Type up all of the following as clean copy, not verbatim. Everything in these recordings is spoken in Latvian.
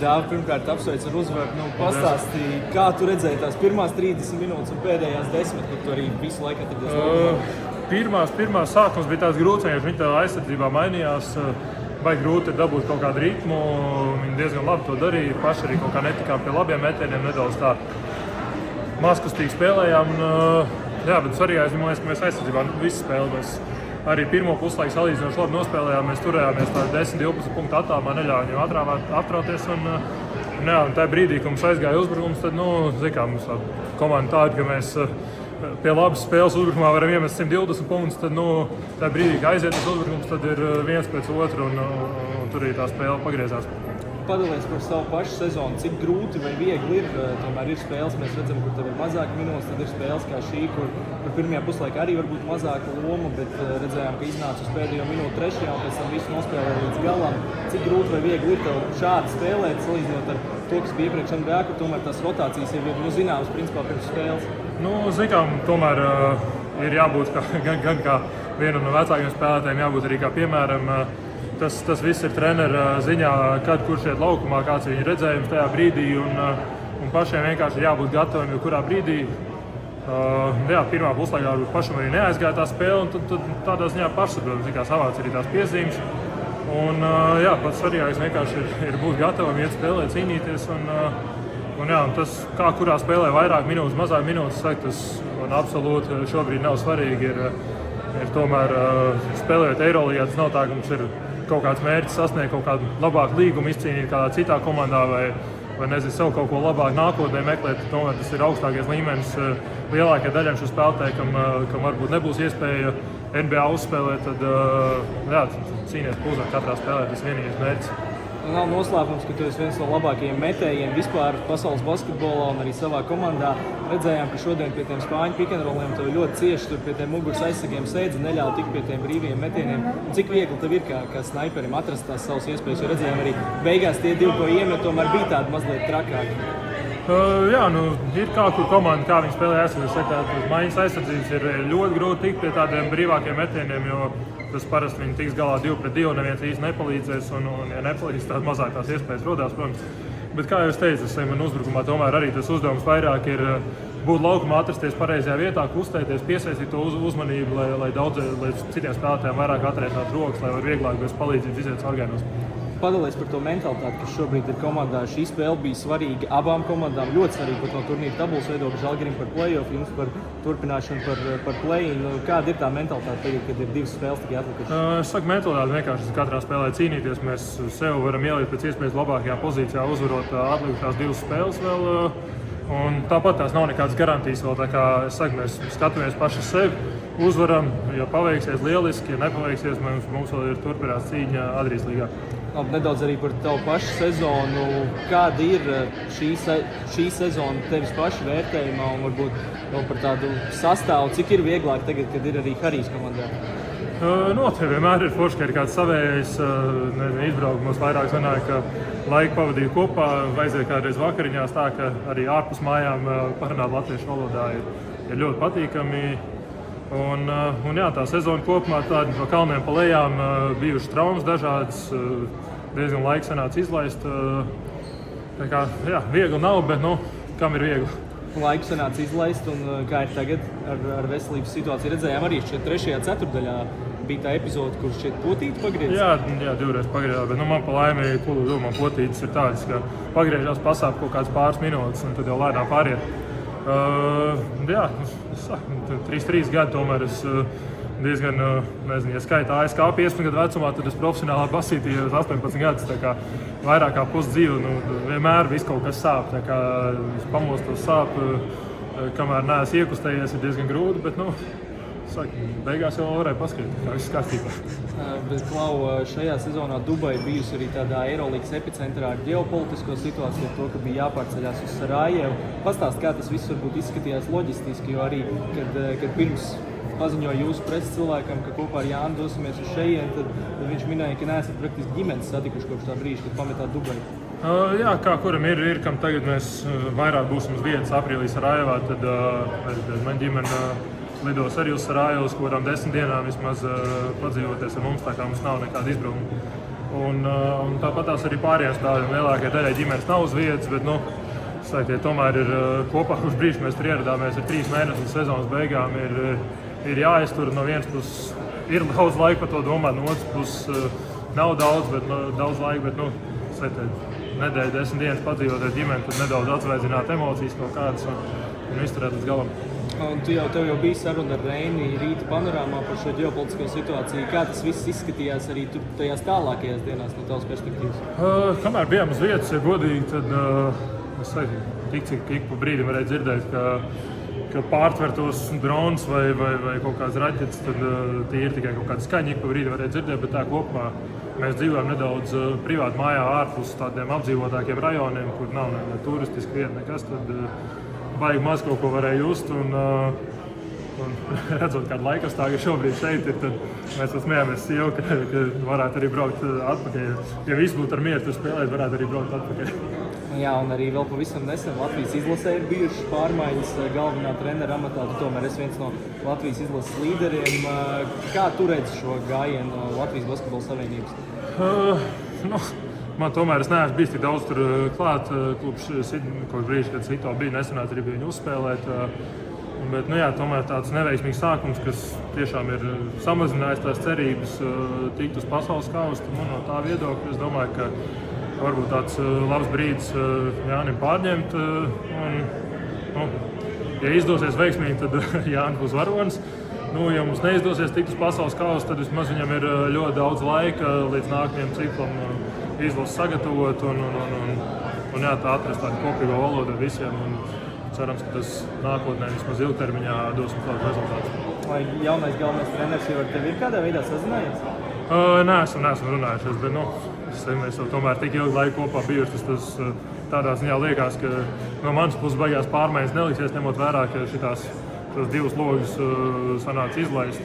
Dāvi, pirmkārt, apsveic ar uzvaru. Pastāstīji, kā tu redzēji tās pirmās 30 minūtes un pēdējās 10, kur tu arī visu laiku atradies? Pirmās sākums bija tāds grūts, ja viņi tā aizsardzībā mainījās. Vai grūti dabūt kaut kādu ritmu. Viņi diezgan labi to darīja. Paši arī kaut kā netikām pie labiem metieniem, nedaudz tā mazkustīgi spēlējām. Bet svarīgais bija, ka mēs aizsardzībā visu spēli. Mēs arī pirmo puslaiku salīdzinoši labi nospēlējām. Mēs turējāmies 10-12 punktu attālumā, neļāvām viņiem aptrauties. Un tajā brīdī, kad mums aizgāja uzbrukums, tad, mums tā komanda tāda, ka mēs pie labas spēles uzbrukumā varam iemest 120 punktus, tad tajā brīdī, kad aiziet tas uzbrukums, tad ir viens pēc otru un tur arī tā spēle pagriezās. Padalies par savu pašu sezonu, cik grūti vai viegli ir, tomēr ir spēles, mēs redzam, kur tev ir mazāk minūtes, tad ir spēles kā šī, kur pirmajā puslaikā arī varbūt mazāka loma, bet redzējām, ka iznāca uz pēdējo minūtu trešajā un pēc tam visu nospēlē līdz galam. Cik grūti vai viegli ir tev šādi spēlēt, salīdzinot ar to, kas bija iepriekš NBA, kur tomēr tās rotācijas jau ir zināmas principā pirms spēles? Tomēr ir jābūt gan kā vienam no vecākiem spēlētājiem, jābūt arī kā piemēram. Tas viss ir trenera ziņā, kad kurš iet laukumā, kāds ir viņa redzējums tajā brīdī. Un pašiem vienkārši ir jābūt gataviem, jo kurā brīdī pirmā puslaikā pašam arī neaizgāja tā spēle. Un tad tādā ziņā pašsaprotams, kā savāc arī tās piezīmes. Un pats svarīgākais vienkārši ir būt gatavam, iet spēlēt, cīnīties. Un tas, kā kurā spēlē vairāk minūtes, mazāk minūtes, tas absolūti šobrīd nav svarīgi. Ir tomēr spēlējot Eiroligā, tas nav tā, ka mums ir kaut kāds mērķis sasniegt kaut kādu labāku līgumu, izcīnīt kādā citā komandā vai nezinu, sev kaut ko labāk nākotnē meklēt. Tomēr tas ir augstākais līmenis lielākajai daļai šo spēlētāju, kam varbūt nebūs iespēja NBA uzspēlēt, tad cīnies pūzēt katrā spēlē, tas vienīgais mērķis. Nav noslēpums, ka tu esi viens no labākajiem metējiem vispār pasaules basketbolā un arī savā komandā. Redzējām, ka šodien pie tiem spāņu pick-and-rolliem tev ļoti cieši tur pie tiem muguras aizsargiem sēdz un neļauj tik pie tiem brīviem metieniem. Un cik viegli tev ir kā snaiperim atrast tās savas iespējas, jo redzējām arī beigās tie divi, ko iemet, tomēr bija tādi mazliet trakāki. Ir kā kur komanda, kā viņi spēlē aizsardzības. Maiņas aizsardzības ir ļoti grūti tikt pie tādiem brīvākiem metieniem, jo tas parasti viņi tiks galā 2-2, neviens īsti nepalīdzēs, un ja nepalīdz, tad mazāk tās iespējas rodās, protams. Bet, kā jau es teicu, man uzbrukumā tomēr arī tas uzdevums vairāk ir būt laukumā, atrasties pareizajā vietā, kustēties, piesaistīt to uzmanību, lai citiem spēlētājiem vairāk atrietinātu rokas, lai var vieglāk bez palīdzības iziet caurgājienos. Padalies par to mentalitāti, kas šobrīd ir komandā. Šī spēle bija svarīga abām komandām, ļoti svarīga pat no turnīra tabulas viedokļa, Žalgirim par play-off, jums par turpināšanu par play-in. Kāda ir tā mentalitāte tagad, kad ir divas spēles tikai atlikušas? Es saku, mentalitāte vienkārši katrā spēlē cīnīties. Mēs sev varam ielikt pēc iespējas labākajā pozīcijā, uzvarot atlikušās divas spēles vēl. Un tāpat tās nav nekādas garantijas vēl, tā kā es saku, mēs skatāmies paši sevi, uzvaram, ja paveiksies lieliski, ja nepaveiksies, mums vēl ir turpinās cīņa Adrijas līgā. Nedaudz arī par tavu pašu sezonu. Kāda ir šī sezona tevis paša vērtējumā un varbūt vēl par tādu sastāvu? Cik ir vieglāk tagad, kad ir arī Harijs komandā? Te vienmēr ir forši, ka ir kāds savējais izbraukums. Vairāk sanāk, ka laiku pavadīju kopā, vajadzēja kādreiz vakariņās tā, ka arī ārpus mājām parunāt latviešu valodā ir ļoti patīkami. Tā sezona kopumā tāda no kalniem pa lejām bijušas traumas dažādas, diezgan laika sanāca izlaist. Viegli nav, bet kam ir viegli? Laiku sanāca izlaist, un kā ir tagad ar veselības situāciju? Redzējām arī šeit 3. ceturtdaļā bija tā epizode, kur šeit potīti pagriezās. Jā, divreiz pagriezās, bet man pa laimi man potītes ir tādas, ka pagriežās pasāp kaut kāds pāris minūtes, un tad jau lēnām pāriet. 3 gadi tomēr es diezgan, ja skaitā ASK 15 gadu vecumā, tad es profesionālā basītī jau 18 gadus, tā kā vairāk kā pusdzīvi, vienmēr viss kaut kas sāp, tā kā pamostos sāp, kamēr neesmu iekustējies, ir diezgan grūti, bet, beigās jau varēja paskatīt, kā viss kārtībā. Bet, Klau, šajā sezonā Dubai bijusi arī tādā Eirolīgas epicentrā ar ģeopolitisko situāciju, ar to, ka bija jāpārceļās uz Sarajevu. Pastāst, kā tas viss varbūt izskatījās loģistiski, jo arī, kad pirms paziņoja jūsu preses cilvēkam, ka kopā ar Jānu dosimies uz šejien, tad viņš minēja, ka neesat praktiski ģimenes satikuši kopš tā brīža, kad pametāt Dubai. Kā kuram ir, kam tagad mēs vairāk būsim uz vietas aprīlī Sarajevā, tad man ģimene lidos arī uz Sarajevas, kurām 10 dienām vismaz padzīvoties ar mums, tā kā mums nav nekāda izbraukuma. Un tāpat tās arī pārējiem spēlētājiem lielākajai daļai ģimenes nav uz vietas, bet tomēr ir kopā, kurš brīdis mēs tur ieradāmies, ir 3 mēneši līdz sezonas beigām, ir jāiztur. No vienas puses ir daudz laika par to domāt, no otras puses nav daudz laika, bet nedēļa, 10 dienas padzīvot ar ģimeni, tad nedaudz atsvaizināt emocijas kaut kādas un izturēt līdz galam. Un tev jau bija saruna ar Reini rīta panorāmā par šo ģeopolitisko situāciju. Kā tas viss izskatījās arī tur tajās tālākajās dienās no tavas perspektīvas? Kamēr bijām uz vietas, ja godīgi, tad tik pa brīdim varēja dzirdēt, ka pārtvertos drons vai kaut kāds raķetes, tad tie ir tikai kaut kāda skaņa, pa brīdim varēja dzirdēt, bet tā kopumā mēs dzīvojam nedaudz privāti mājā ārpus tādiem apdzīvotākiem rajoniem, kur nav ne turistiski vieta, nekas, tad baigi maz kaut ko varēja just. Un redzot, kāda laikapstākļa šobrīd šeit ir, tad mēs smējāmies sievu, ka varētu arī braukt atpakaļ. Ja viss būtu ar mieru tur spēlēt, varētu arī braukt atpakaļ. Jā, un arī vēl pavisam nesen Latvijas izlasē ir bijušas pārmaiņas galvenā trenera amatā. Tu tomēr esi viens no Latvijas izlases līderiem. Kā tu redzi šo gājienu no Latvijas Basketbola Savienības? Man tomēr es neesmu bijis tik daudz tur klāt, kopš brīža, kad Sito bija nesenāts arī viņu uzspēlēt. Bet, tomēr tāds neveiksmīgs sākums, kas tiešām ir samazinājis tās cerības tikt uz pasaules kausa. No tā viedokļa es domāju, ka varbūt tāds labs brīdis Jānim pārņemt. Ja izdosies veiksmīgi, tad Jānis būs varonis. Ja mums neizdosies tikt uz pasaules kausa, tad vismaz viņam ir ļoti daudz laika līdz nākamajam ciklam izlases sagatavot un atrast tādu kopīgo valodu ar visiem. Cerams, ka tas nākotnē vismaz ilgtermiņā dos mums labus rezultātus. Vai jaunais galvenais treneris jau ar tevi ir kādā veidā sazinājies? Neesam runājušies, bet mēs jau tomēr tik ilgu laiku kopā bijuši. Tas tādā ziņā liekas, ka no manas puses beigās pārmaiņas neliksies, ņemot vērā, ka šos 2 logus sanāca izlaist.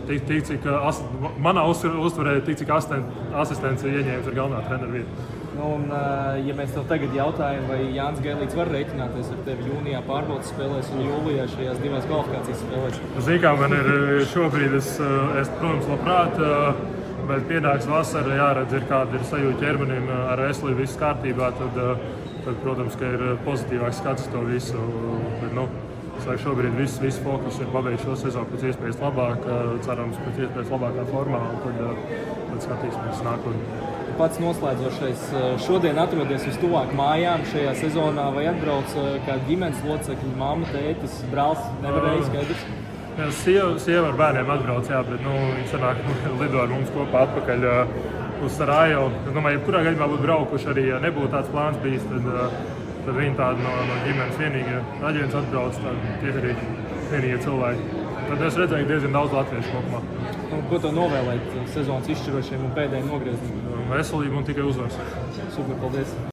Tik cik manā uztverē, tik cik asistents ir ieņēmis ar galvenā trenera vietu. Ja mēs tev tagad jautājam, vai Jānis Gailīts var rēķināties ar tevi jūnijā pārbaudas spēlēs un jūlijā šajās 2 kvalifikācijas spēlēs? Zini, kā man ir šobrīd, es protams, labprāt, bet pienāks vasara, jāredz, kāda ir sajūta ķermenim ar veselību, viss kārtībā, tad, protams, ka ir pozitīvāks skats to visu. Bet, šobrīd viss fokus ir pabeigt šo sezonu pēc iespējas labāk, cerams, pēc iespējas labākā formā, un tad skatīsimies nākotnē. Pats noslēdzošais šodien atrodies vistuvāk mājām šajā sezonā, vai atbrauc kā ģimenes locekļi, mamma, tētis, brālis, nevarēja skaidrs? Jā, sieva ar bērniem atbrauc, jā, bet viņi sanāk lido ar mums kopā atpakaļ uz Sarajevu. Es domāju, jebkurā gadījumā būtu braukuši arī, ja nebūtu tāds plāns bijis, tad viņi tādi no ģimenes vienīgie aģents atbrauc, tie arī vienīgie cilvēki. Tad es redzēju diezgan daudz latviešu kopumā. Ko tev novēlēt sezonas izšķirošiem un pēdējiem nogriezieniem? Veselību un tikai uzvaras. Super, paldies!